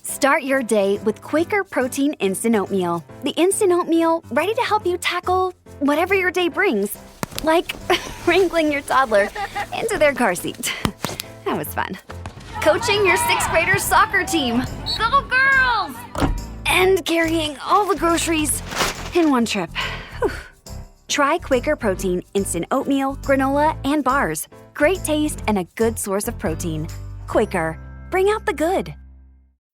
Start your day with Quaker Protein Instant Oatmeal. The instant oatmeal ready to help you tackle whatever your day brings. Like wrangling your toddler into their car seat. That was fun. Coaching your 6th graders soccer team. Go girls! And carrying all the groceries in one trip. Whew. Try Quaker Protein Instant Oatmeal, granola, and bars. Great taste and a good source of protein. Quaker, bring out the good.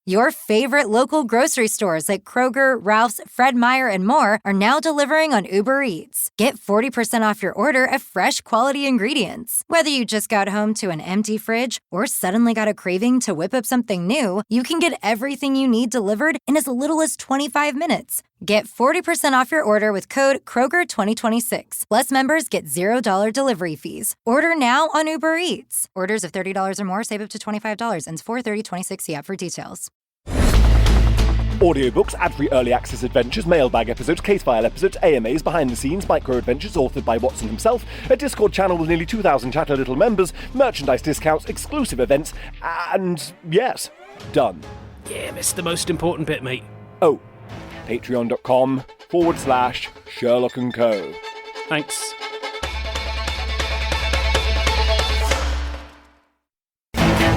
Your favorite local grocery stores like Kroger, Ralph's, Fred Meyer, and more are now delivering on Uber Eats. Get 40% off your order of fresh, quality ingredients. Whether you just got home to an empty fridge or suddenly got a craving to whip up something new, you can get everything you need delivered in as little as 25 minutes. Get 40% off your order with code Kroger2026. Plus, members get $0 delivery fees. Order now on Uber Eats. Orders of $30 or more save up to $25. Ends 4/30/26. See app for details. Audiobooks, ad-free early access adventures, mailbag episodes, case file episodes, AMAs, behind the scenes, micro adventures authored by Watson himself, a Discord channel with nearly 2,000 Chatter Little members, merchandise discounts, exclusive events, and yes, done. Yeah, missed the most important bit, mate. Oh, patreon.com/Sherlock & Co. Thanks.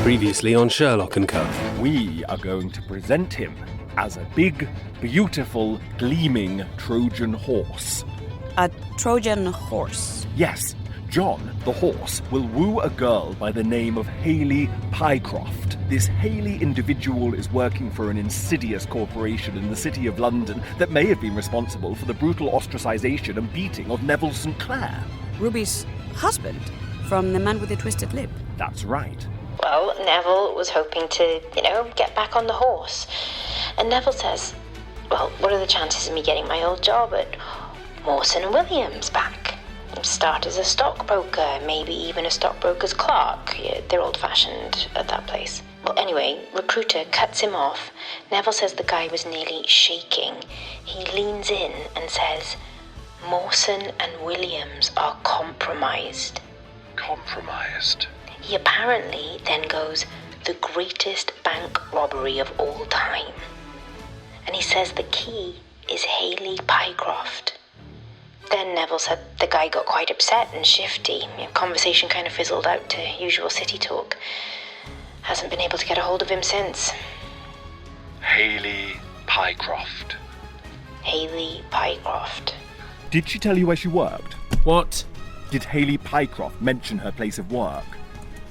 Previously on Sherlock & Co. We are going to present him as a big, beautiful, gleaming Trojan horse. A Trojan horse? Yes, John, the horse, will woo a girl by the name of Hayley Pycroft. This Hayley individual is working for an insidious corporation in the city of London that may have been responsible for the brutal ostracization and beating of Neville St. Clair. Ruby's husband? From The Man with the Twisted Lip? That's right. Well, Neville was hoping to, get back on the horse. And Neville says, well, what are the chances of me getting my old job at Mawson and Williams back? Start as a stockbroker, maybe even a stockbroker's clerk. Yeah, they're old-fashioned at that place. Well, anyway, recruiter cuts him off. Neville says the guy was nearly shaking. He leans in and says, Mawson and Williams are compromised. Compromised? He apparently then goes, the greatest bank robbery of all time. And he says the key is Hayley Pycroft. Then Neville said the guy got quite upset and shifty. Conversation kind of fizzled out to usual city talk. Hasn't been able to get a hold of him since. Hayley Pycroft. Hayley Pycroft. Did she tell you where she worked? What? Did Hayley Pycroft mention her place of work?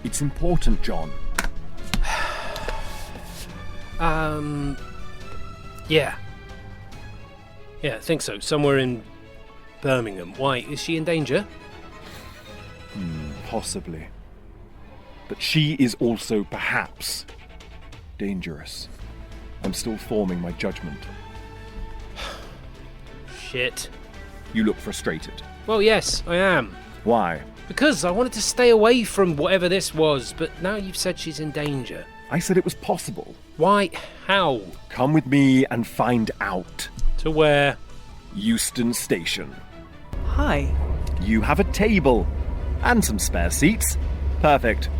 It's important, John. Yeah. Yeah, I think so. Somewhere in Birmingham. Why? Is she in danger? Possibly. But she is also, perhaps, dangerous. I'm still forming my judgment. Shit. You look frustrated. Well, yes, I am. Why? Because I wanted to stay away from whatever this was, but now you've said she's in danger. I said it was possible. Why? How? Come with me and find out. To where? Euston Station. Hi. You have a table. And some spare seats. Perfect.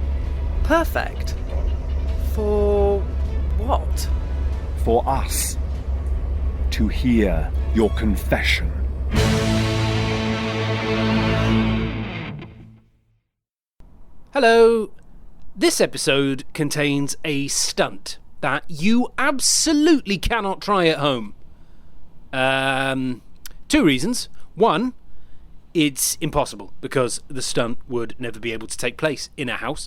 Perfect. For what? For us. To hear your confession. Hello. This episode contains a stunt that you absolutely cannot try at home. 2 reasons. One, it's impossible because the stunt would never be able to take place in a house.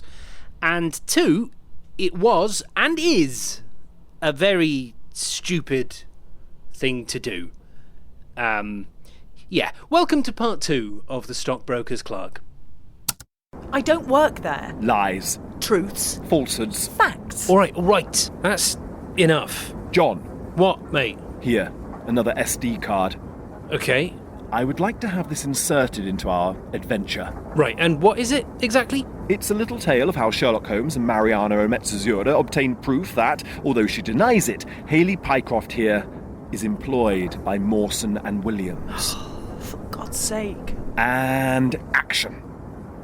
And 2, it was and is a very stupid thing to do. Yeah. Welcome to part 2 of the Stockbroker's Clerk. I don't work there. Lies. Truths. Falsehoods. Facts. All right. That's enough. John. What, mate? Here, another SD card. Okay. I would like to have this inserted into our adventure. Right, and what is it exactly? It's a little tale of how Sherlock Holmes and Mariana Ametxazurra obtained proof that, although she denies it, Hayley Pycroft here is employed by Mawson and Williams. For God's sake. And action.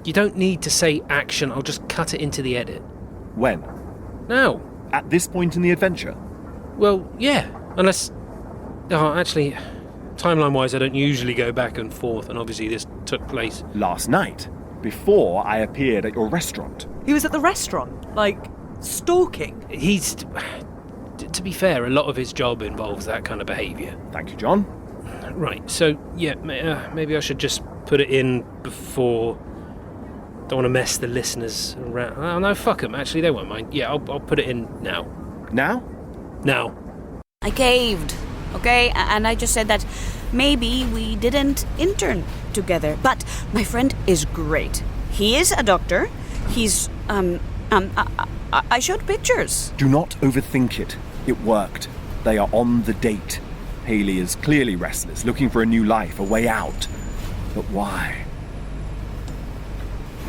You don't need to say action, I'll just cut it into the edit. When? Now. At this point in the adventure? Well, yeah, unless... Oh, actually, timeline-wise, I don't usually go back and forth, and obviously this took place... Last night, before I appeared at your restaurant. He was at the restaurant, like, stalking. He's... To be fair, a lot of his job involves that kind of behaviour. Thank you, John. Right, so, yeah, maybe I should just put it in before... Don't want to mess the listeners around. Oh, no, fuck them. Actually, they won't mind. Yeah, I'll put it in now. Now? Now. I caved, okay? And I just said that maybe we didn't intern together. But my friend is great. He is a doctor. He's, I showed pictures. Do not overthink it. It worked. They are on the date. Hayley is clearly restless, looking for a new life, a way out. But why?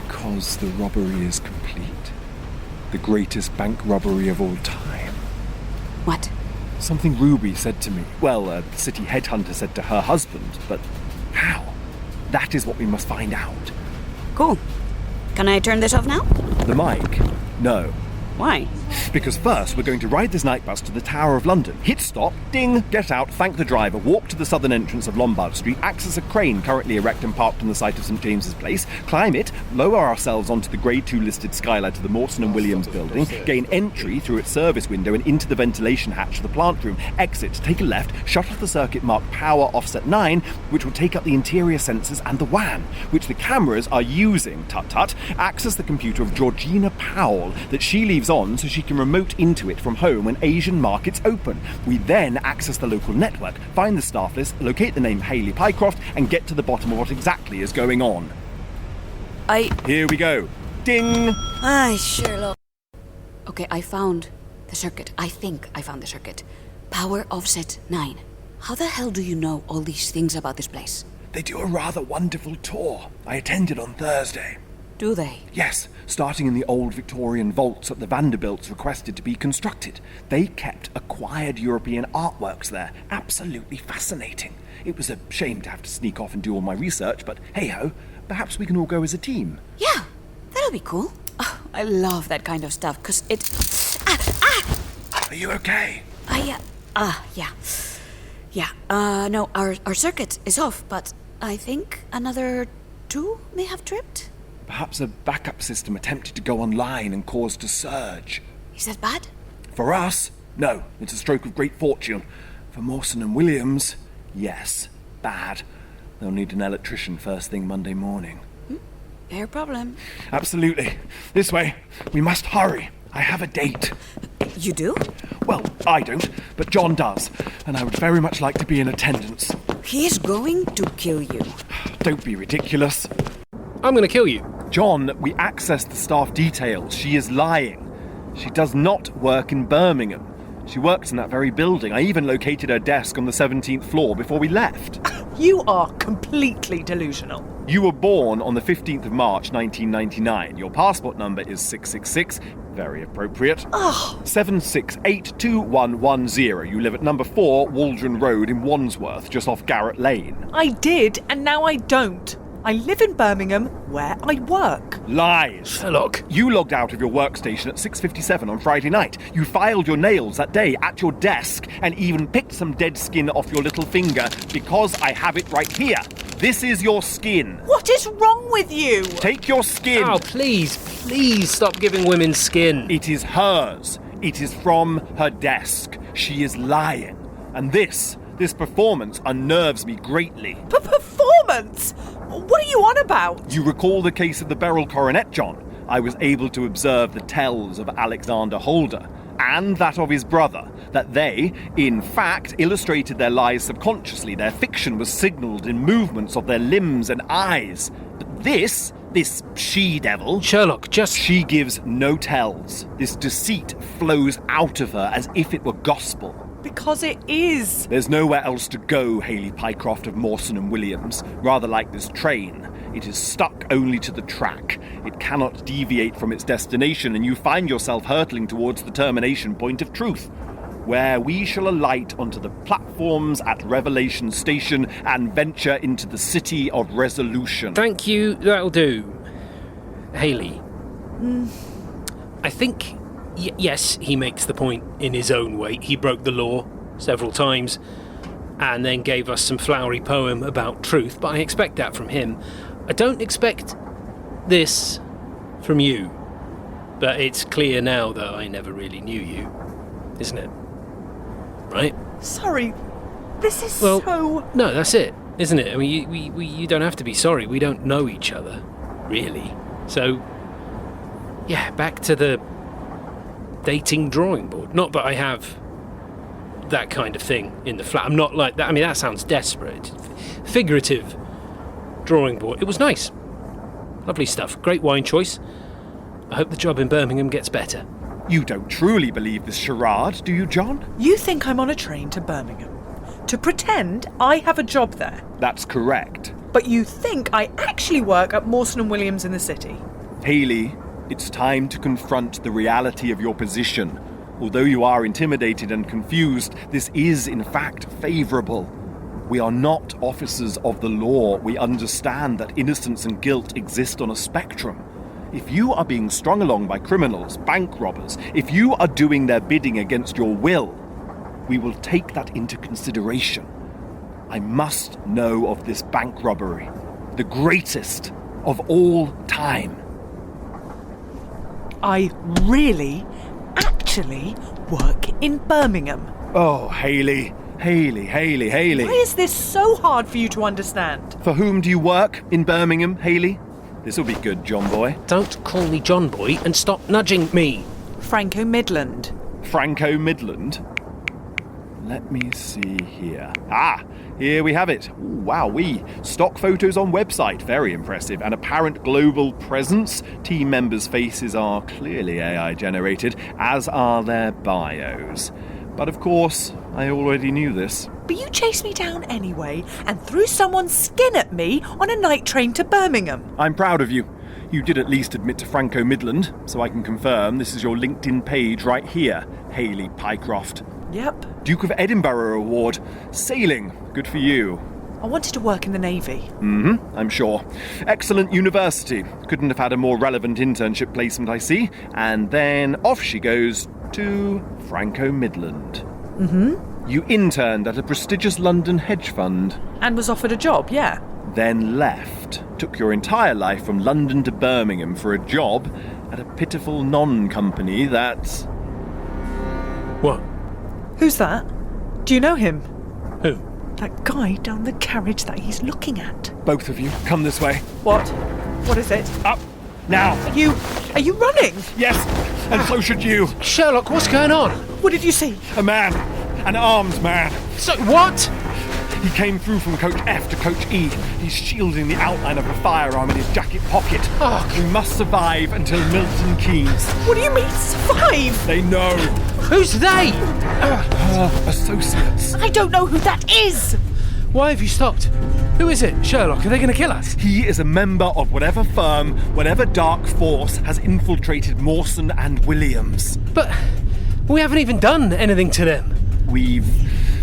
Because the robbery is complete. The greatest bank robbery of all time. What? Something Ruby said to me. Well, the city headhunter said to her husband, but how? That is what we must find out. Cool. Can I turn this off now? The mic? No. Why? Because first we're going to ride this night bus to the Tower of London. Hit stop, ding, get out, thank the driver, walk to the southern entrance of Lombard Street, access a crane currently erect and parked on the site of St James's Place, climb it, lower ourselves onto the Grade 2 listed skylight to the Mawson and Williams building, gain entry through its service window and into the ventilation hatch of the plant room, exit, take a left, shut off the circuit marked Power Offset 9, which will take up the interior sensors and the WAN, which the cameras are using, tut-tut, access the computer of Georgina Powell that she leaves on so she can remote into it from home when Asian markets open. We then access the local network, find the staff list, locate the name Hayley Pycroft, and get to the bottom of what exactly is going on. Here we go. Ding! Sherlock. Okay, I found the circuit. I think I found the circuit. Power Offset 9. How the hell do you know all these things about this place? They do a rather wonderful tour. I attended on Thursday. Do they? Yes, starting in the old Victorian vaults that the Vanderbilts requested to be constructed. They kept acquired European artworks there. Absolutely fascinating. It was a shame to have to sneak off and do all my research, but hey-ho, perhaps we can all go as a team. Yeah, that'll be cool. Oh, I love that kind of stuff, because it... Are you okay? Yeah. No, our circuit is off, but I think another 2 may have tripped. Perhaps a backup system attempted to go online and caused a surge. Is that bad? For us, no. It's a stroke of great fortune. For Mawson and Williams, yes, bad. They'll need an electrician first thing Monday morning. Fair problem. Absolutely. This way. We must hurry. I have a date. You do? Well, I don't, but John does, and I would very much like to be in attendance. He is going to kill you. Don't be ridiculous. I'm going to kill you. John, we accessed the staff details. She is lying. She does not work in Birmingham. She works in that very building. I even located her desk on the 17th floor before we left. You are completely delusional. You were born on the 15th of March, 1999. Your passport number is 666. Very appropriate. 7682110. You live at number 4 Waldron Road in Wandsworth, just off Garrett Lane. I did, and now I don't. I live in Birmingham, where I work. Lies. Sherlock. You logged out of your workstation at 6:57 on Friday night. You filed your nails that day at your desk and even picked some dead skin off your little finger because I have it right here. This is your skin. What is wrong with you? Take your skin. Oh, please stop giving women skin. It is hers. It is from her desk. She is lying. And this performance unnerves me greatly. Performance? What are you on about? You recall the case of the Beryl Coronet, John? I was able to observe the tells of Alexander Holder and that of his brother, that they, in fact, illustrated their lies subconsciously. Their fiction was signalled in movements of their limbs and eyes. But this she-devil... Sherlock, just... She gives no tells. This deceit flows out of her as if it were gospel. Because it is. There's nowhere else to go, Hayley Pycroft of Mawson and Williams. Rather like this train. It is stuck only to the track. It cannot deviate from its destination, and you find yourself hurtling towards the termination point of truth, where we shall alight onto the platforms at Revelation Station and venture into the city of resolution. Thank you, that'll do. Hayley. I think Yes, he makes the point in his own way. He broke the law several times and then gave us some flowery poem about truth, but I expect that from him. I don't expect this from you, but it's clear now that I never really knew you, isn't it? Right? Sorry, this is so... No, that's it, isn't it? I mean, you don't have to be sorry. We don't know each other, really. So, yeah, back to the dating drawing board. Not that I have that kind of thing in the flat. I'm not like that. I mean, that sounds desperate. Figurative drawing board. It was nice. Lovely stuff. Great wine choice. I hope the job in Birmingham gets better. You don't truly believe this charade, do you, John? You think I'm on a train to Birmingham to pretend I have a job there. That's correct. But you think I actually work at Mawson and Williams in the city. Hayley, it's time to confront the reality of your position. Although you are intimidated and confused, this is in fact favourable. We are not officers of the law. We understand that innocence and guilt exist on a spectrum. If you are being strung along by criminals, bank robbers, if you are doing their bidding against your will, we will take that into consideration. I must know of this bank robbery, the greatest of all time. I really, actually work in Birmingham. Oh, Hayley. Hayley. Why is this so hard for you to understand? For whom do you work in Birmingham, Hayley? This'll be good, John Boy. Don't call me John Boy and stop nudging me. Franco Midland. Franco Midland? Let me see here. Ah, here we have it. Ooh, wowee. Stock photos on website. Very impressive. An apparent global presence. Team members' faces are clearly AI generated, as are their bios. But of course, I already knew this. But you chased me down anyway and threw someone's skin at me on a night train to Birmingham. I'm proud of you. You did at least admit to Franco Midland, so I can confirm this is your LinkedIn page right here, Hayley Pycroft. Yep. Duke of Edinburgh Award. Sailing. Good for you. I wanted to work in the Navy. I'm sure. Excellent university. Couldn't have had a more relevant internship placement, I see. And then off she goes to Franco Midland. You interned at a prestigious London hedge fund. And was offered a job, yeah. Then left. Took your entire life from London to Birmingham for a job at a pitiful non-company that's... What? Who's that? Do you know him? Who? That guy down the carriage that he's looking at. Both of you, come this way. What? What is it? Up! Now! Are you running? Yes! And so should you! Sherlock, what's going on? What did you see? A man! An armed man! So, what? He came through from Coach F to Coach E. He's shielding the outline of a firearm in his jacket pocket. Oh, we must survive until Milton Keynes. What do you mean, survive? They know. Who's they? Associates. I don't know who that is! Why have you stopped? Who is it? Sherlock, are they going to kill us? He is a member of whatever firm, whatever dark force has infiltrated Mawson and Williams. But we haven't even done anything to them. We've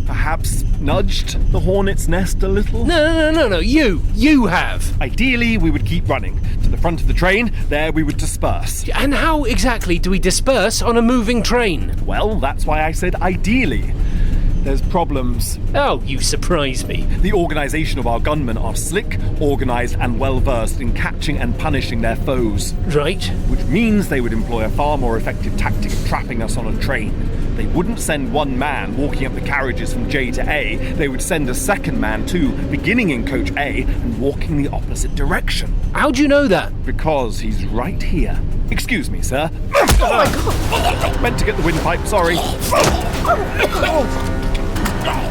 perhaps nudged the hornet's nest a little? No. You have. Ideally, we would keep running. To the front of the train, there we would disperse. And how exactly do we disperse on a moving train? Well, that's why I said ideally. There's problems. Oh, you surprise me. The organisation of our gunmen are slick, organised and well-versed in catching and punishing their foes. Right. Which means they would employ a far more effective tactic of trapping us on a train. They wouldn't send one man walking up the carriages from J to A. They would send a second man too, beginning in coach A and walking the opposite direction. How do you know that? Because he's right here. Excuse me, sir. Oh my God! Meant to get the windpipe, sorry.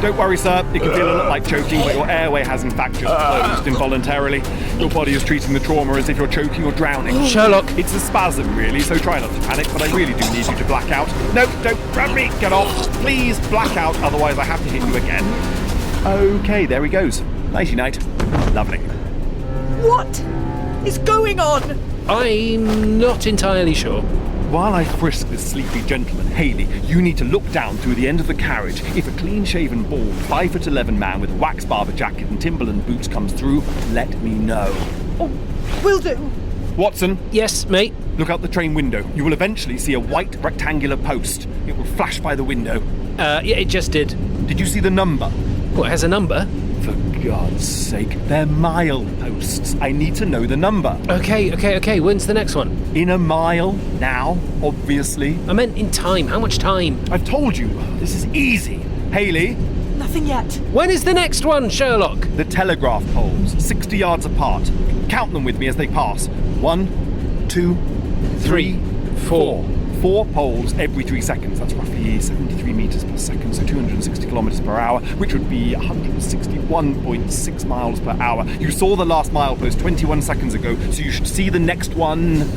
Don't worry, sir. It can feel a lot like choking, but your airway has in fact just closed involuntarily. Your body is treating the trauma as if you're choking or drowning. Sherlock! It's a spasm, really, so try not to panic, but I really do need you to black out. No, don't grab me! Get off! Please, black out, otherwise I have to hit you again. Okay, there he goes. Nighty-night. Lovely. What is going on? I'm not entirely sure. While I frisk this sleepy gentleman, Hayley, you need to look down through the end of the carriage. If a clean-shaven, bald, 5'11" man with a wax barber jacket and Timberland boots comes through, let me know. Oh, will do. Watson. Yes, mate? Look out the train window. You will eventually see a white rectangular post. It will flash by the window. Yeah, it just did. Did you see the number? What, it has a number? For God's sake, they're mile posts. I need to know the number. Okay. When's the next one? In a mile, now, obviously. I meant in time. How much time? I've told you, this is easy. Hayley? Nothing yet. When is the next one, Sherlock? The telegraph poles, 60 yards apart. Count them with me as they pass. 1, 2, 3, 4. 4 poles every 3 seconds. That's roughly 73 metres per second, so 260 kilometres per hour, which would be 161.6 miles per hour. You saw the last milepost 21 seconds ago, so you should see the next one...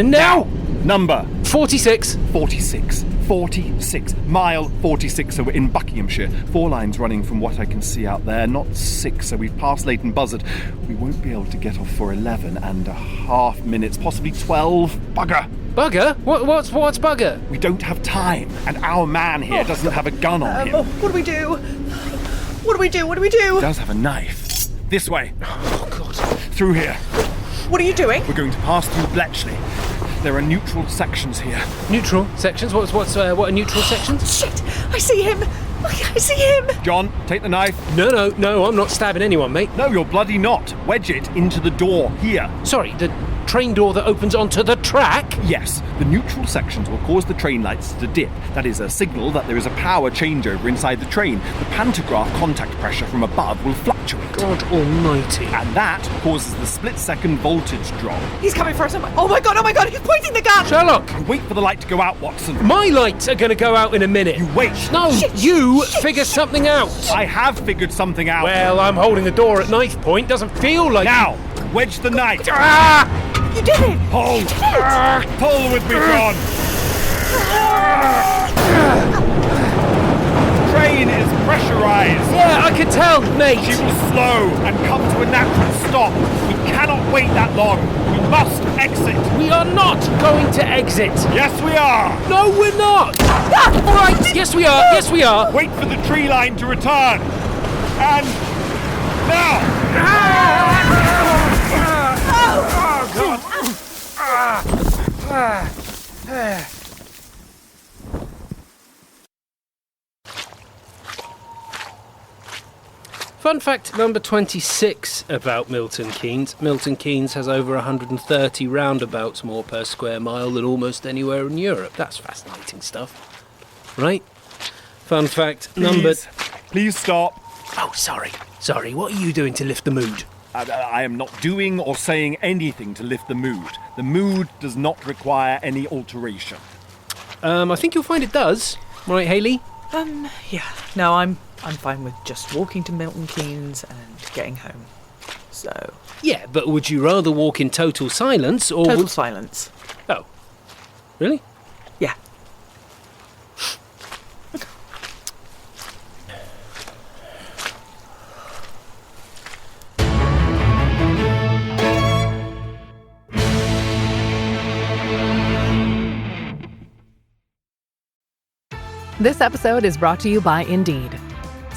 Now! Number? 46. 46. 46. Mile 46, so we're in Buckinghamshire. 4 lines running from what I can see out there, not 6, so we've passed Leighton Buzzard. We won't be able to get off for 11.5 minutes, possibly 12. Bugger! Bugger? What's bugger? We don't have time, and our man here doesn't have a gun on him. What do we do? He does have a knife. This way. Oh, God. Through here. What are you doing? We're going to pass through Bletchley. There are neutral sections here. Neutral sections? What are neutral sections? Shit! I see him! I see him! John, take the knife. No, I'm not stabbing anyone, mate. No, you're bloody not. Wedge it into the door here. Sorry, the train door that opens onto the track? Yes, the neutral sections will cause the train lights to dip. That is a signal that there is a power changeover inside the train. The pantograph contact pressure from above will fluctuate. God almighty. And that causes the split-second voltage drop. He's coming for us. Oh my god, he's pointing the gun! Sherlock! You wait for the light to go out, Watson. My lights are going to go out in a minute. You wait. No, figure something out. I have figured something out. Well, I'm holding the door at knife point. Doesn't feel like... Now, wedge the knife. Ah! You did it! Hold. Pull with me, John. Train is pressurized. Yeah, I can tell, mate. She will slow and come to a natural stop. We cannot wait that long. We must exit. We are not going to exit. Yes, we are. No, we're not. All right. Yes, we are. Wait for the tree line to return. And now. Oh, God. Fun fact number 26 about Milton Keynes. Milton Keynes has over 130 roundabouts more per square mile than almost anywhere in Europe. That's fascinating stuff. Right? Fun fact number... Please stop. Oh, sorry. What are you doing to lift the mood? I am not doing or saying anything to lift the mood. The mood does not require any alteration. I think you'll find it does. Right, Hayley? Yeah. No, I'm fine with just walking to Milton Keynes and getting home. So... Yeah, but would you rather walk in total silence or... Total silence. Oh. Really? Yeah. This episode is brought to you by Indeed.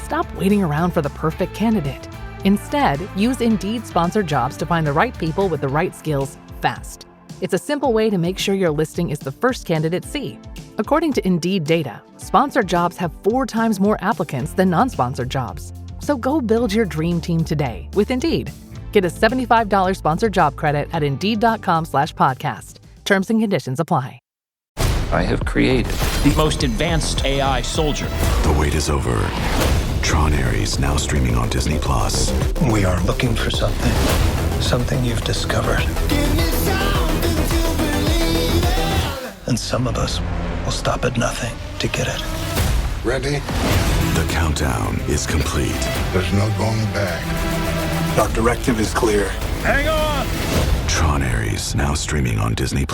Stop waiting around for the perfect candidate. Instead, use Indeed sponsored jobs to find the right people with the right skills fast. It's a simple way to make sure your listing is the first candidates see. According to Indeed data, sponsored jobs have 4 times more applicants than non-sponsored jobs. So go build your dream team today with Indeed. Get a $75 sponsored job credit at Indeed.com/podcast. Terms and conditions apply. I have created the most advanced AI soldier. The wait is over. Tron Ares now streaming on Disney+. We are looking for something you've discovered. And some of us will stop at nothing to get it. Ready? The countdown is complete. There's no going back. Our directive is clear. Hang on! Tron Ares now streaming on Disney+.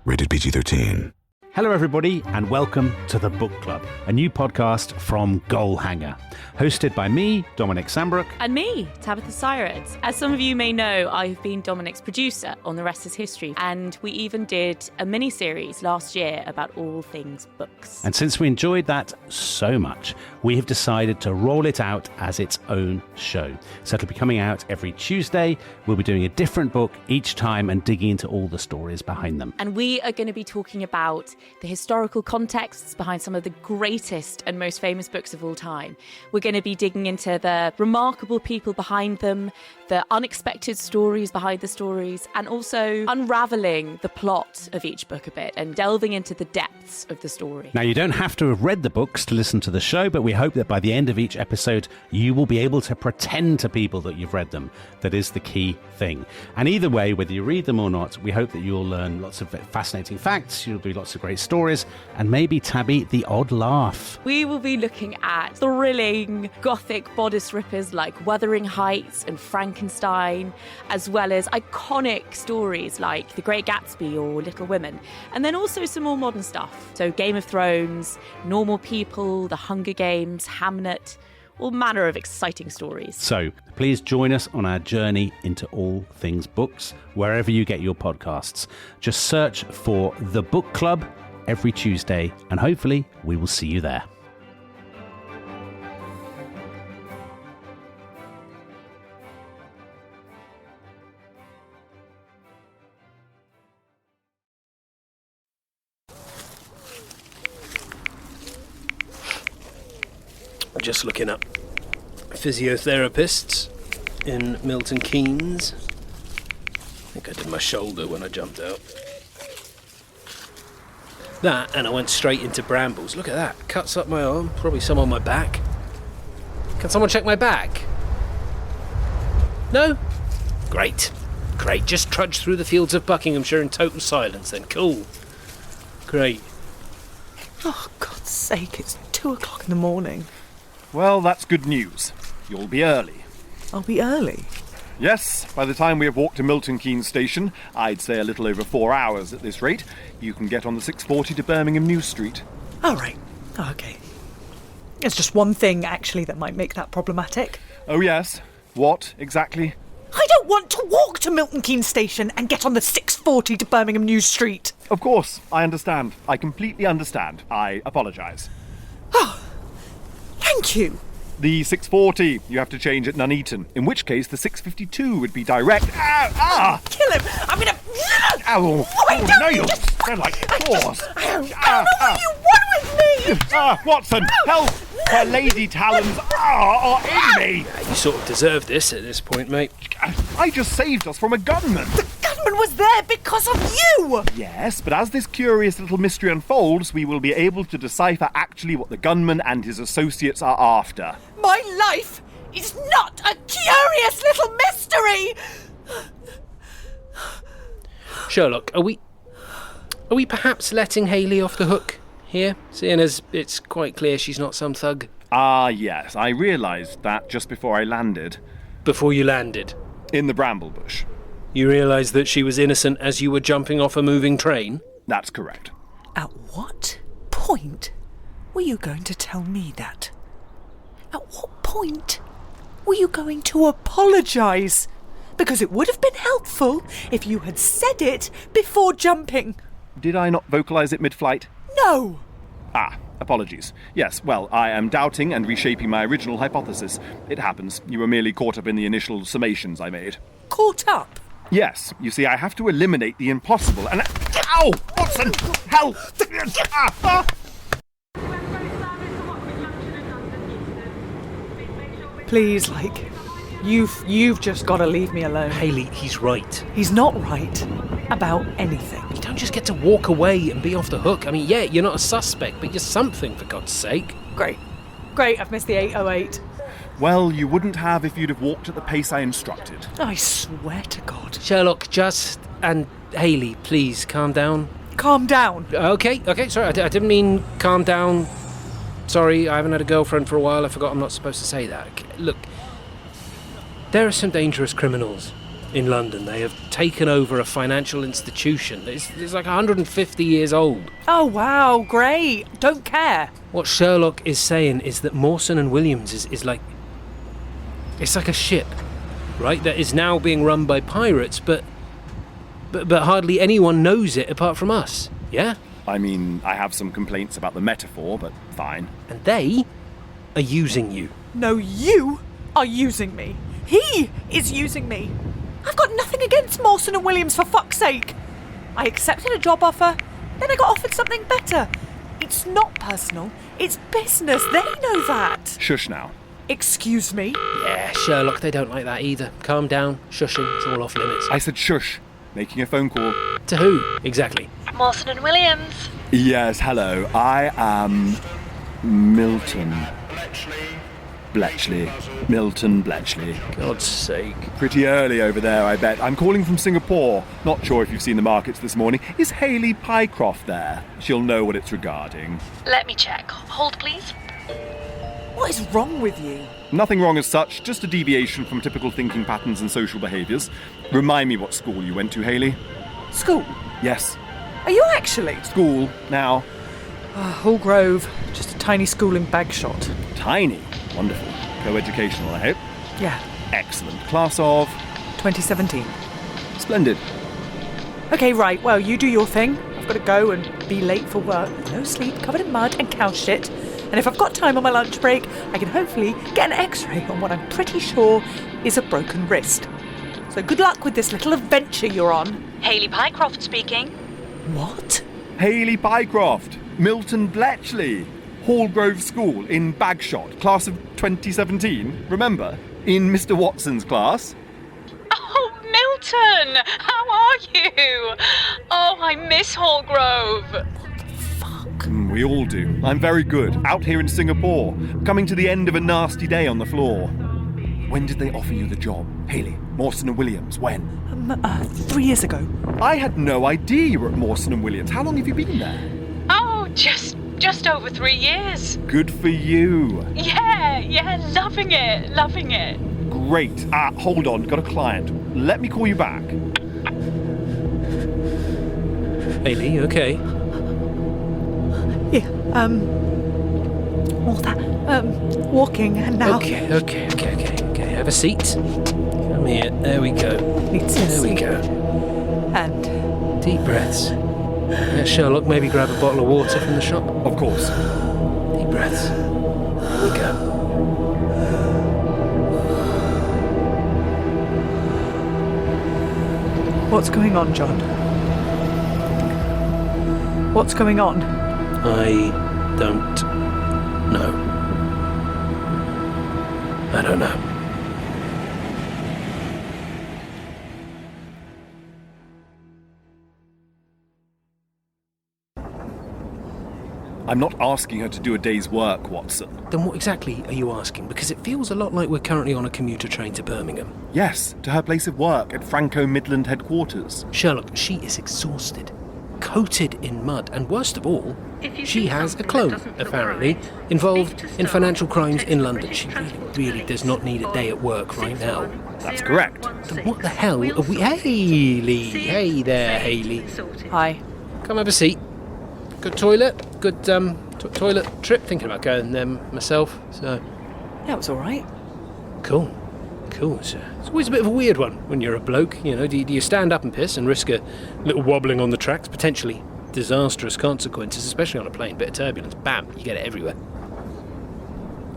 Rated PG-13. Hello everybody and welcome to The Book Club, a new podcast from Goalhanger, hosted by me, Dominic Sambrook. And me, Tabitha Sirett. As some of you may know, I've been Dominic's producer on The Rest is History, and we even did a mini-series last year about all things books. And since we enjoyed that so much, we have decided to roll it out as its own show. So it'll be coming out every Tuesday. We'll be doing a different book each time and digging into all the stories behind them. And we are going to be talking about the historical contexts behind some of the greatest and most famous books of all time. We're going to be digging into the remarkable people behind them, the unexpected stories behind the stories, and also unravelling the plot of each book a bit and delving into the depths of the story. Now, you don't have to have read the books to listen to the show, but we hope that by the end of each episode, you will be able to pretend to people that you've read them. That is the key thing. And either way, whether you read them or not, we hope that you'll learn lots of fascinating facts, you'll do lots of great stories, and maybe, Tabby, the odd laugh. We will be looking at thrilling gothic bodice rippers like Wuthering Heights and Frankenstein, as well as iconic stories like The Great Gatsby or Little Women, and then also some more modern stuff. So Game of Thrones, Normal People, The Hunger Games, Hamnet, all manner of exciting stories. So please join us on our journey into all things books, wherever you get your podcasts. Just search for The Book Club every Tuesday, and hopefully we will see you there. Just looking up physiotherapists in Milton Keynes. I think I did my shoulder when I jumped out. That, and I went straight into brambles. Look at that. Cuts up my arm. Probably some on my back. Can someone check my back? No? Great. Just trudge through the fields of Buckinghamshire in total silence then. Cool. Great. Oh, God's sake, it's 2 o'clock in the morning. Well, that's good news. You'll be early. I'll be early? Yes, by the time we have walked to Milton Keynes Station, I'd say a little over 4 hours at this rate, you can get on the 6:40 to Birmingham New Street. Oh, right. Oh, OK. There's just one thing, actually, that might make that problematic. Oh, yes? What, exactly? I don't want to walk to Milton Keynes Station and get on the 6:40 to Birmingham New Street. Of course, I understand. I completely understand. I apologise. Oh, thank you. The 6:40 you have to change at Nuneaton, in which case the 6:52 would be direct. Kill him! I'm gonna... Ow! Oh, nails! They're like claws! I don't know what you want with me! Watson, help! Her lady talons are in me! You sort of deserve this at this point, mate. I just saved us from a gunman! The gunman was there because of you! Yes, but as this curious little mystery unfolds, we will be able to decipher actually what the gunman and his associates are after. My life is not a curious little mystery! Sherlock, are we perhaps letting Hayley off the hook here, seeing as it's quite clear she's not some thug? Ah, yes, I realised that just before I landed. Before you landed? In the bramble bush. You realised that she was innocent as you were jumping off a moving train? That's correct. At what point were you going to tell me that? At what point were you going to apologise? Because it would have been helpful if you had said it before jumping. Did I not vocalise it mid-flight? No! Apologies. Yes, well, I am doubting and reshaping my original hypothesis. It happens. You were merely caught up in the initial summations I made. Caught up? Yes. You see, I have to eliminate the impossible and... Ow! Watson! Help! Please, you've just got to leave me alone. Hayley, he's right. He's not right about anything. You don't just get to walk away and be off the hook. I mean, yeah, you're not a suspect, but you're something, for God's sake. Great, I've missed the 8:08. Well, you wouldn't have if you'd have walked at the pace I instructed. I swear to God. Sherlock, and Hayley, please, calm down. Calm down? Okay, sorry, I didn't mean calm down. Sorry, I haven't had a girlfriend for a while. I forgot I'm not supposed to say that. Look, there are some dangerous criminals in London. They have taken over a financial institution. It's like 150 years old. Oh, wow, great. Don't care. What Sherlock is saying is that Mawson and Williams is like... It's like a ship, right? That is now being run by pirates, but hardly anyone knows it apart from us, yeah? I mean, I have some complaints about the metaphor, but fine. And they are using you. No, you are using me. He is using me. I've got nothing against Mawson and Williams, for fuck's sake. I accepted a job offer, then I got offered something better. It's not personal, it's business. They know that. Shush now. Excuse me? Yeah, Sherlock, they don't like that either. Calm down, shushing, it's all off limits. I said shush. Making a phone call. To who, exactly? Mawson and Williams. Yes, hello. I am Milton Bletchley. Milton Bletchley. God's sake. Pretty early over there, I bet. I'm calling from Singapore. Not sure if you've seen the markets this morning. Is Hayley Pycroft there? She'll know what it's regarding. Let me check. Hold, please. What is wrong with you? Nothing wrong as such, just a deviation from typical thinking patterns and social behaviours. Remind me what school you went to, Hayley. School? Yes. Are you actually? School, now. Hall Grove. Just a tiny school in Bagshot. Tiny? Wonderful. Co-educational, I hope? Yeah. Excellent. Class of? 2017. Splendid. Okay, right, well, you do your thing. I've got to go and be late for work. No sleep, covered in mud and cow shit. And if I've got time on my lunch break, I can hopefully get an x-ray on what I'm pretty sure is a broken wrist. So good luck with this little adventure you're on. Hayley Pycroft speaking. What? Hayley Pycroft. Milton Bletchley. Hall Grove School in Bagshot. Class of 2017. Remember? In Mr. Watson's class. Oh, Milton! How are you? Oh, I miss Hall Grove. We all do. I'm very good. Out here in Singapore. Coming to the end of a nasty day on the floor. When did they offer you the job? Hayley, Mawson and Williams, when? 3 years ago. I had no idea you were at Mawson and Williams. How long have you been there? Oh, just over 3 years. Good for you. Yeah, loving it. Great. Hold on, got a client. Let me call you back. Hayley, you okay? Yeah, all that, walking and now... Okay. Have a seat. Come here. There we go. There we go. And... Deep breaths. Yeah, Sherlock, maybe grab a bottle of water from the shop. Of course. Deep breaths. There we go. What's going on, John? What's going on? I don't know. I don't know. I'm not asking her to do a day's work, Watson. Then what exactly are you asking? Because it feels a lot like we're currently on a commuter train to Birmingham. Yes, to her place of work at Franco Midland headquarters. Sherlock, she is exhausted, coated in mud, and worst of all, she has a clone, apparently, involved in financial crimes in London. She really does not need a day at work right now. That's correct. Then what the hell are we... Hayley! Hey there, Hayley. Hi. Come have a seat. Good toilet? Good toilet trip? Thinking about going there myself, so... Yeah, it was all right. Cool. It's always a bit of a weird one when you're a bloke, you know. Do you stand up and piss and risk a little wobbling on the tracks, potentially disastrous consequences, especially on a plane, bit of turbulence, bam, you get it everywhere.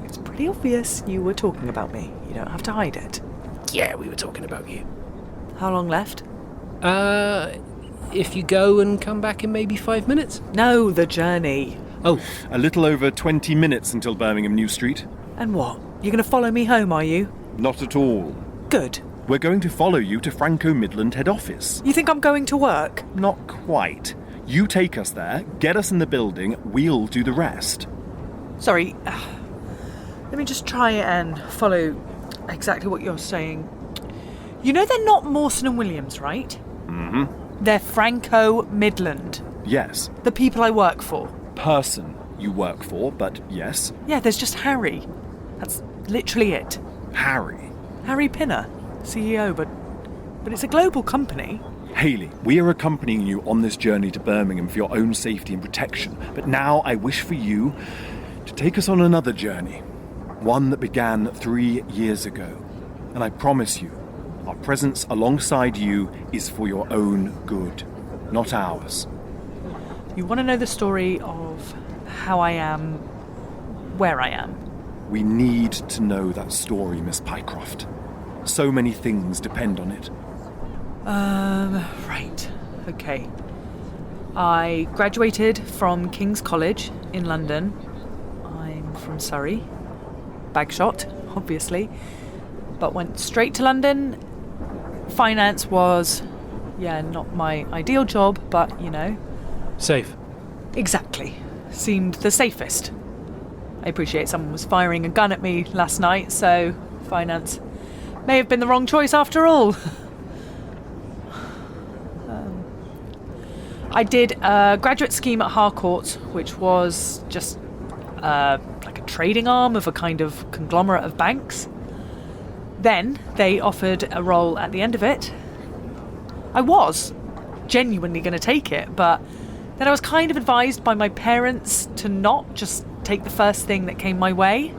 It's pretty obvious you were talking about me. You don't have to hide it. Yeah, we were talking about you. How long left? If you go and come back in maybe 5 minutes. No, the journey. Oh. A little over 20 minutes until Birmingham New Street. And what? You're going to follow me home, are you? Not at all. Good. We're going to follow you to Franco Midland head office. You think I'm going to work? Not quite. You take us there, get us in the building, we'll do the rest. Sorry. Let me just try and follow exactly what you're saying. You know they're not Mawson and Williams, right? Mm-hmm. They're Franco Midland. Yes. The people I work for. Person you work for, but yes. Yeah, there's just Harry. That's literally it. Harry? Harry Pinner, CEO, but but it's a global company. Hayley, we are accompanying you on this journey to Birmingham for your own safety and protection, but now I wish for you to take us on another journey, one that began 3 years ago. And I promise you, our presence alongside you is for your own good, not ours. You want to know the story of how I am, where I am? We need to know that story, Miss Pycroft. So many things depend on it. Right. Okay. I graduated from King's College in London. I'm from Surrey. Bagshot, obviously. But went straight to London. Finance was, not my ideal job, but, Safe. Exactly. Seemed the safest. I appreciate someone was firing a gun at me last night, so finance may have been the wrong choice after all. I did a graduate scheme at Harcourt, which was just like a trading arm of a kind of conglomerate of banks. Then they offered a role at the end of it. I was genuinely going to take it, but then I was kind of advised by my parents to not just take the first thing that came my way.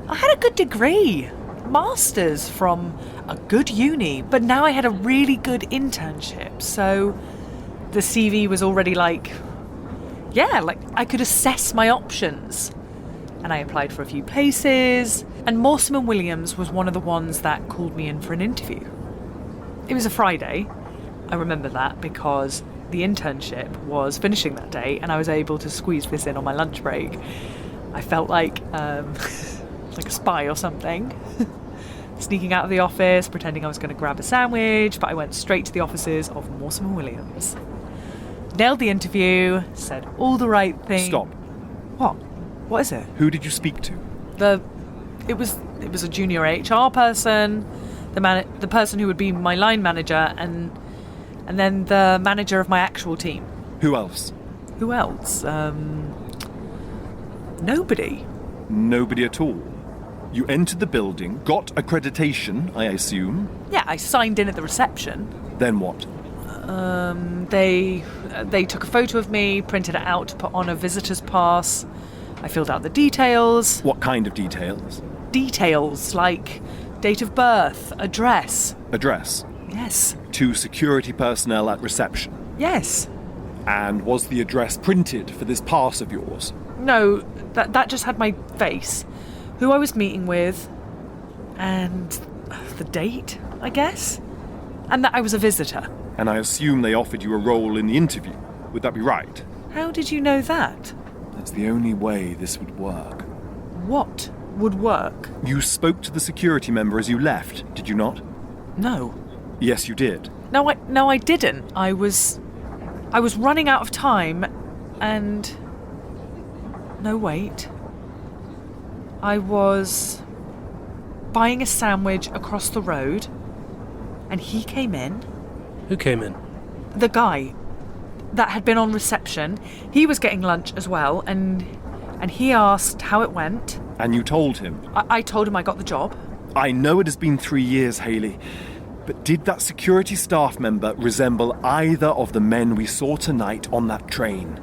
I had a good degree, master's from a good uni, but now I had a really good internship, so the CV was already like I could assess my options. And I applied for a few places, and Mawson and Williams was one of the ones that called me in for an interview. It was a Friday. I remember that because the internship was finishing that day and I was able to squeeze this in on my lunch break. I felt like like a spy or something. Sneaking out of the office, pretending I was going to grab a sandwich, but I went straight to the offices of Mawson and Williams. Nailed the interview, said all the right things. Stop. What? What is it? Who did you speak to? It was a junior HR person, the person who would be my line manager, and then the manager of my actual team. Who else? Who else? Nobody. Nobody at all. You entered the building, got accreditation, I assume. Yeah, I signed in at the reception. Then what? They took a photo of me, printed it out to put on a visitor's pass. I filled out the details. What kind of details? Details like date of birth, address. Address? Yes. To security personnel at reception? Yes. And was the address printed for this pass of yours? No, that just had my face, who I was meeting with, and the date, I guess, and that I was a visitor. And I assume they offered you a role in the interview. Would that be right? How did you know that? That's the only way this would work. What would work? You spoke to the security member as you left, did you not? No. Yes, you did. No, I didn't. I was running out of time, and... No, wait. I was buying a sandwich across the road, and he came in. Who came in? The guy that had been on reception. He was getting lunch as well, and he asked how it went. And you told him? I told him I got the job. I know it has been 3 years, Hayley, but did that security staff member resemble either of the men we saw tonight on that train?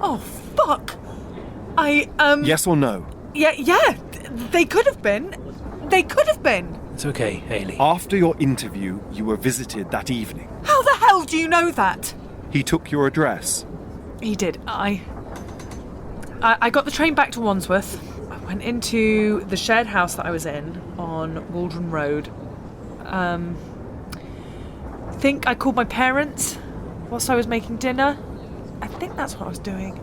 Oh, fuck! Yes or no? Yeah, they could have been. They could have been. It's okay, Hayley. After your interview, you were visited that evening. How the hell do you know that? He took your address. He did. I got the train back to Wandsworth. I went into the shared house that I was in on Waldron Road. I think I called my parents whilst I was making dinner. I think that's what I was doing.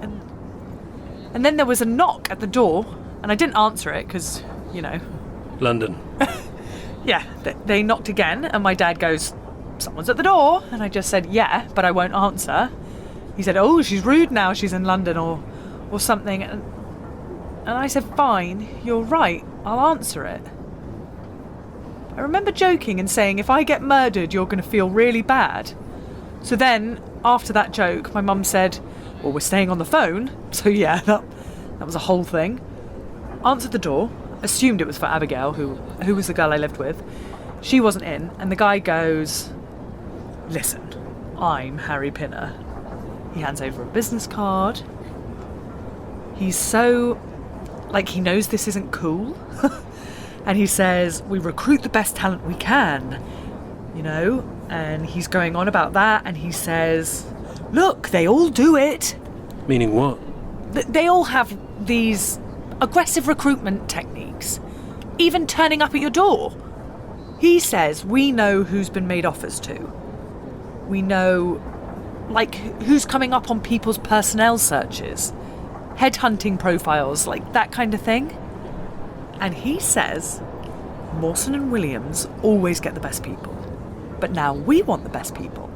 And then there was a knock at the door, and I didn't answer it because, London. Yeah, they knocked again, and my dad goes, "Someone's at the door," and I just said, "Yeah, but I won't answer." He said, "Oh, she's rude now, she's in London," or something, and I said, "Fine, you're right, I'll answer it." I remember joking and saying, "If I get murdered, you're going to feel really bad." So then, after that joke, my mum said, "Well, we're staying on the phone," so yeah, that was a whole thing. Answered the door, assumed it was for Abigail, who was the girl I lived with. She wasn't in, and the guy goes, "Listen, I'm Harry Pinner." He hands over a business card. He's so... he knows this isn't cool. And he says, "We recruit the best talent we can." And he's going on about that, and he says, "Look, they all do it." Meaning what? They all have these aggressive recruitment techniques, even turning up at your door. He says, "We know who's been made offers to. We know, who's coming up on people's personnel searches, headhunting profiles, that kind of thing." And he says, "Mawson and Williams always get the best people. But now we want the best people."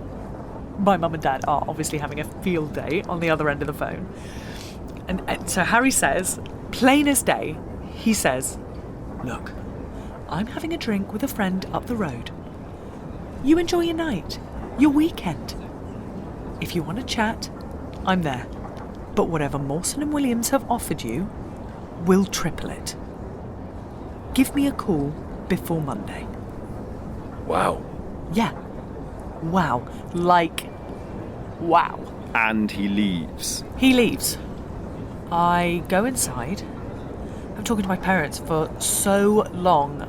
My mum and dad are obviously having a field day on the other end of the phone. And so Harry says, plain as day, he says, "Look, I'm having a drink with a friend up the road. You enjoy your night, your weekend. If you want to chat, I'm there. But whatever Mawson and Williams have offered you, we'll triple it. Give me a call before Monday." Wow. Yeah. Wow. Wow. And he leaves. He leaves. I go inside. I'm talking to my parents for so long.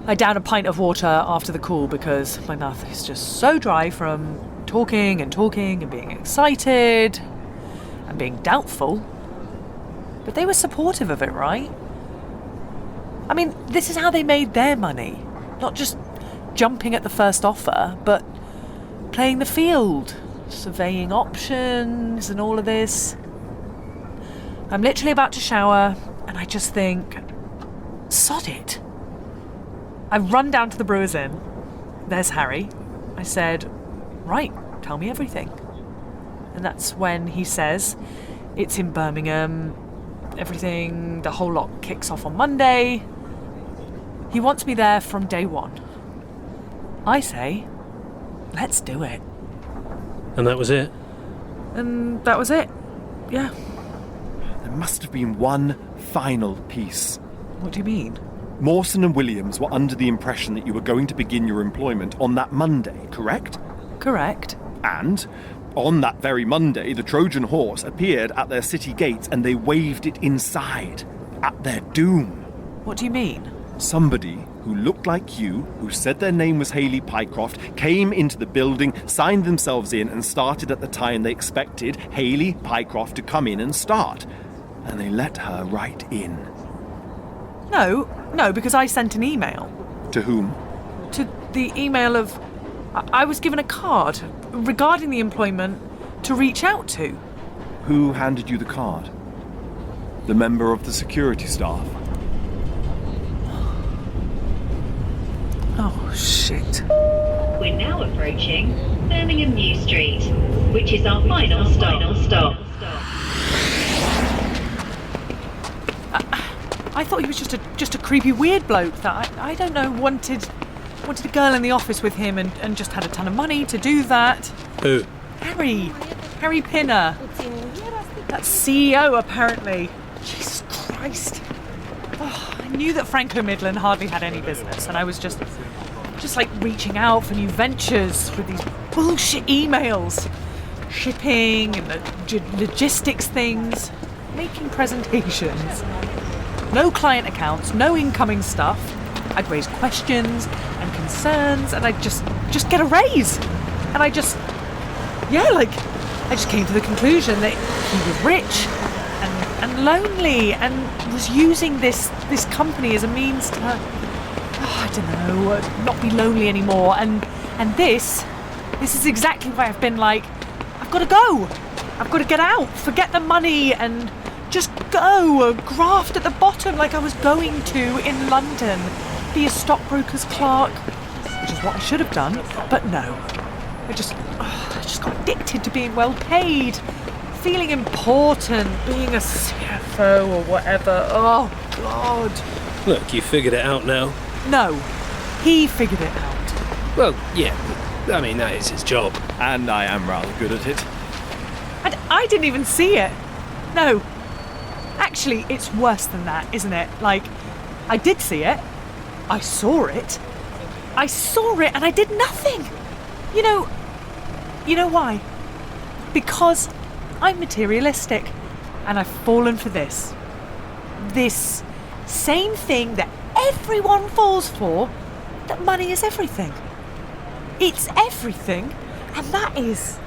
I down a pint of water after the call because my mouth is just so dry from talking and being excited and being doubtful. But they were supportive of it, right? I mean, this is how they made their money. Not just jumping at the first offer, but playing the field, surveying options and all of this. I'm literally about to shower and I just think, sod it. I run down to the Brewer's Inn. There's Harry. I said, "Right, tell me everything." And that's when he says, "It's in Birmingham. Everything, the whole lot kicks off on Monday." He wants me there from day one. I say, "Let's do it." And that was it? And that was it. Yeah. There must have been one final piece. What do you mean? Mawson and Williams were under the impression that you were going to begin your employment on that Monday, correct? Correct. And on that very Monday, the Trojan horse appeared at their city gates and they waved it inside, at their doom. What do you mean? Somebody who looked like you, who said their name was Hayley Pycroft, came into the building, signed themselves in, and started at the time they expected Hayley Pycroft to come in and start. And they let her right in. No, because I sent an email. To whom? To the email of... I was given a card regarding the employment to reach out to. Who handed you the card? The member of the security staff? Oh, shit. We're now approaching Birmingham New Street, which is our final stop. I thought he was just a creepy weird bloke that, I don't know, wanted a girl in the office with him and just had a ton of money to do that. Who? Harry Pinner. That CEO, apparently. Jesus Christ. Oh, I knew that Franco Midland hardly had any business, and I was just reaching out for new ventures with these bullshit emails. Shipping and the logistics things. Making presentations. No client accounts, no incoming stuff. I'd raise questions and concerns, and I'd just get a raise. And I just came to the conclusion that he was rich and lonely and was using this company as a means to, not be lonely anymore. And this is exactly why I've been like, I've got to go. I've got to get out, forget the money, and just go, graft at the bottom like I was going to in London, be a stockbroker's clerk, which is what I should have done, but no. I just got addicted to being well paid, feeling important, being a CFO or whatever. Oh, God. Look, you figured it out now. No, he figured it out. Well, yeah, I mean, that is his job. And I am rather good at it. And I didn't even see it. No. Actually, it's worse than that, isn't it? Like, I did see it. I saw it. I saw it and I did nothing. You know why? Because I'm materialistic and I've fallen for this. This same thing that everyone falls for, that money is everything. It's everything, and that is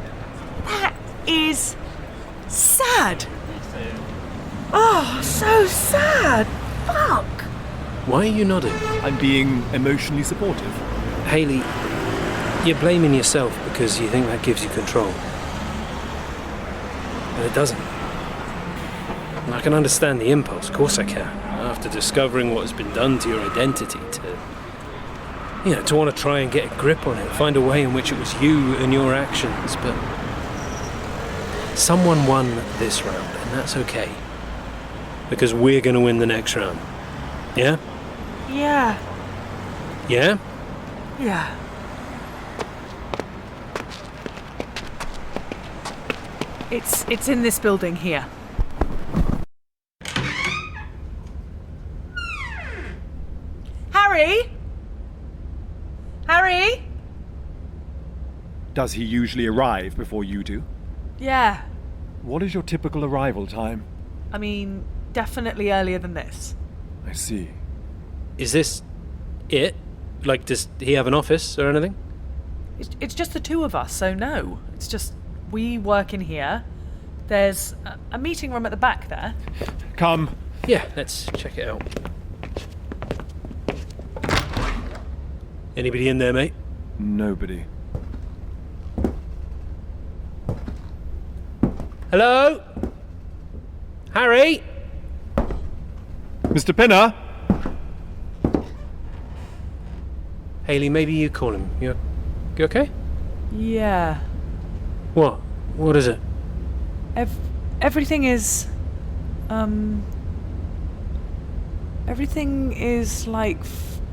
sad. Oh, so sad. Fuck. Why are you nodding? I'm being emotionally supportive. Hayley, you're blaming yourself because you think that gives you control. But it doesn't. And I can understand the impulse, of course I can. After discovering what has been done to your identity, to want to try and get a grip on it, find a way in which it was you and your actions, but someone won this round, and that's okay. Because we're going to win the next round. Yeah? Yeah. Yeah? Yeah. It's in this building here. Harry? Harry? Does he usually arrive before you do? Yeah. What is your typical arrival time? I mean, definitely earlier than this. I see. Is this it? Like, does he have an office or anything? It's just the two of us, so no. It's just we work in here. There's a meeting room at the back there. Come. Yeah, let's check it out. Anybody in there, mate? Nobody. Hello? Harry? Mr. Pinner? Hayley, maybe you call him. You okay? Yeah. What? What is it? Everything is... Everything is, like,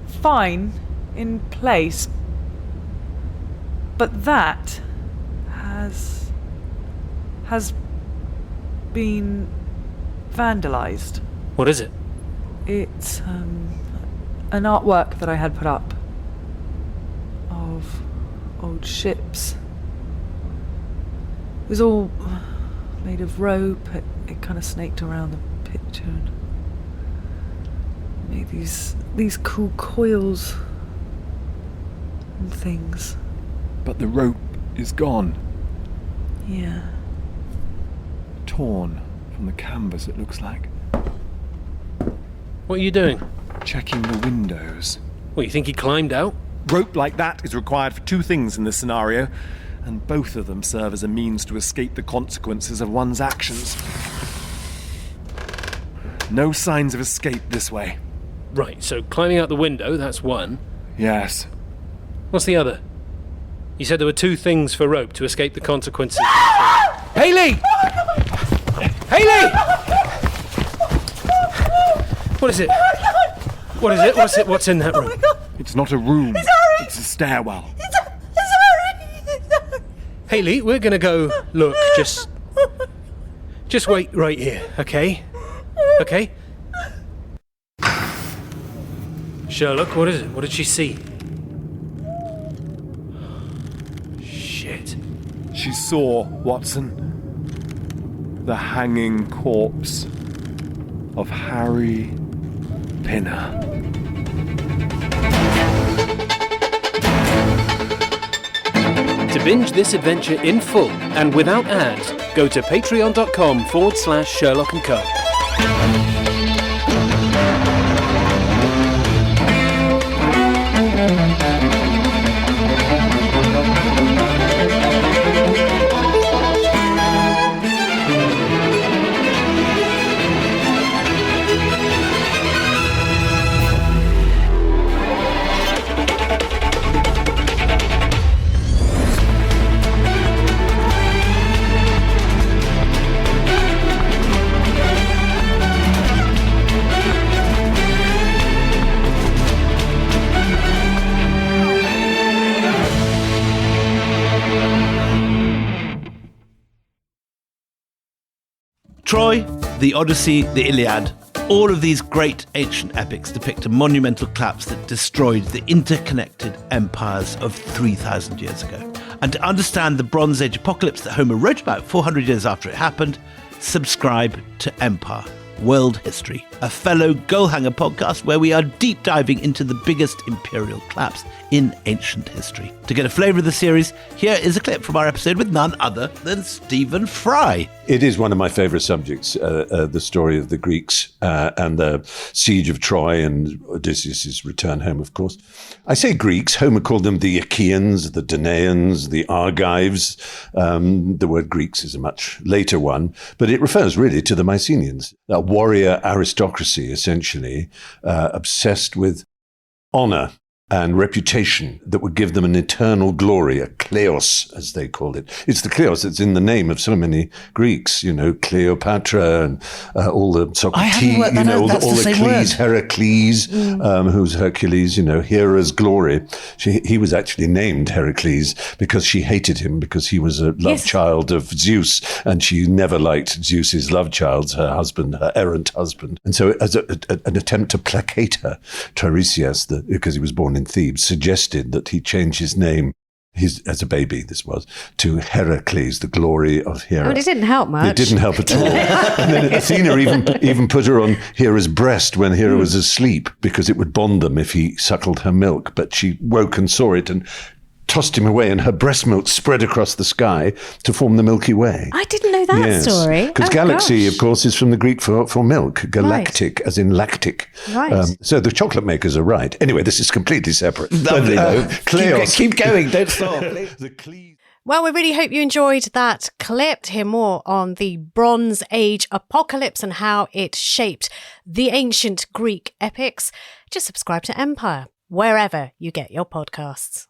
fine in place. But that has been vandalised. What is it? It's an artwork that I had put up of old ships. It was all made of rope. It kind of snaked around the picture and made these cool coils and things. But the rope is gone. Yeah. Torn from the canvas, it looks like. What are you doing? Checking the windows. What, you think he climbed out? Rope like that is required for two things in this scenario, and both of them serve as a means to escape the consequences of one's actions. No signs of escape this way. Right, so climbing out the window, that's one. Yes. What's the other? You said there were two things for rope to escape the consequences. Hayley! Hayley! What is it? What is it? What's in that room? It's not a room. It's Harry! It's a stairwell. It's Harry! Hayley, we're gonna go look. Just wait right here, okay? Okay? Sherlock, what is it? What did she see? Shit. She saw, Watson, the hanging corpse of Harry Pinner. To binge this adventure in full and without ads, go to patreon.com/Sherlock & Co. Troy, the Odyssey, the Iliad. All of these great ancient epics depict a monumental collapse that destroyed the interconnected empires of 3,000 years ago. And to understand the Bronze Age apocalypse that Homer wrote about 400 years after it happened, subscribe to Empire, World History, a fellow Goalhanger podcast where we are deep diving into the biggest imperial collapse in ancient history. To get a flavour of the series, here is a clip from our episode with none other than Stephen Fry. It is one of my favourite subjects, the story of the Greeks and the siege of Troy and Odysseus' return home, of course. I say Greeks. Homer called them the Achaeans, the Danaans, the Argives. The word Greeks is a much later one, but it refers really to the Mycenaeans, a warrior aristocracy, essentially, obsessed with honour and reputation that would give them an eternal glory, a kleos, as they called it. It's the kleos that's in the name of so many Greeks, Cleopatra and all the Socrates, all the Cles, Heracles, who's Hercules, Hera's glory. He was actually named Heracles because she hated him because he was a love child of Zeus, and she never liked Zeus's love child, her husband, her errant husband. And so as an attempt to placate her, Tiresias, because he was born in Thebes, suggested that he change his name, as a baby this was, to Heracles, the glory of Hera. But it didn't help much. It didn't help at all. And then Athena even put her on Hera's breast when Hera was asleep because it would bond them if he suckled her milk. But she woke and saw it and tossed him away, and her breast milk spread across the sky to form the Milky Way. I didn't know that story. Because galaxy, of course, is from the Greek for milk. Galactic, as in lactic. Right. So the chocolate makers are right. Anyway, this is completely separate. Lovely, though. Kleos. Keep going, don't stop. Well, we really hope you enjoyed that clip. To hear more on the Bronze Age apocalypse and how it shaped the ancient Greek epics, just subscribe to Empire, wherever you get your podcasts.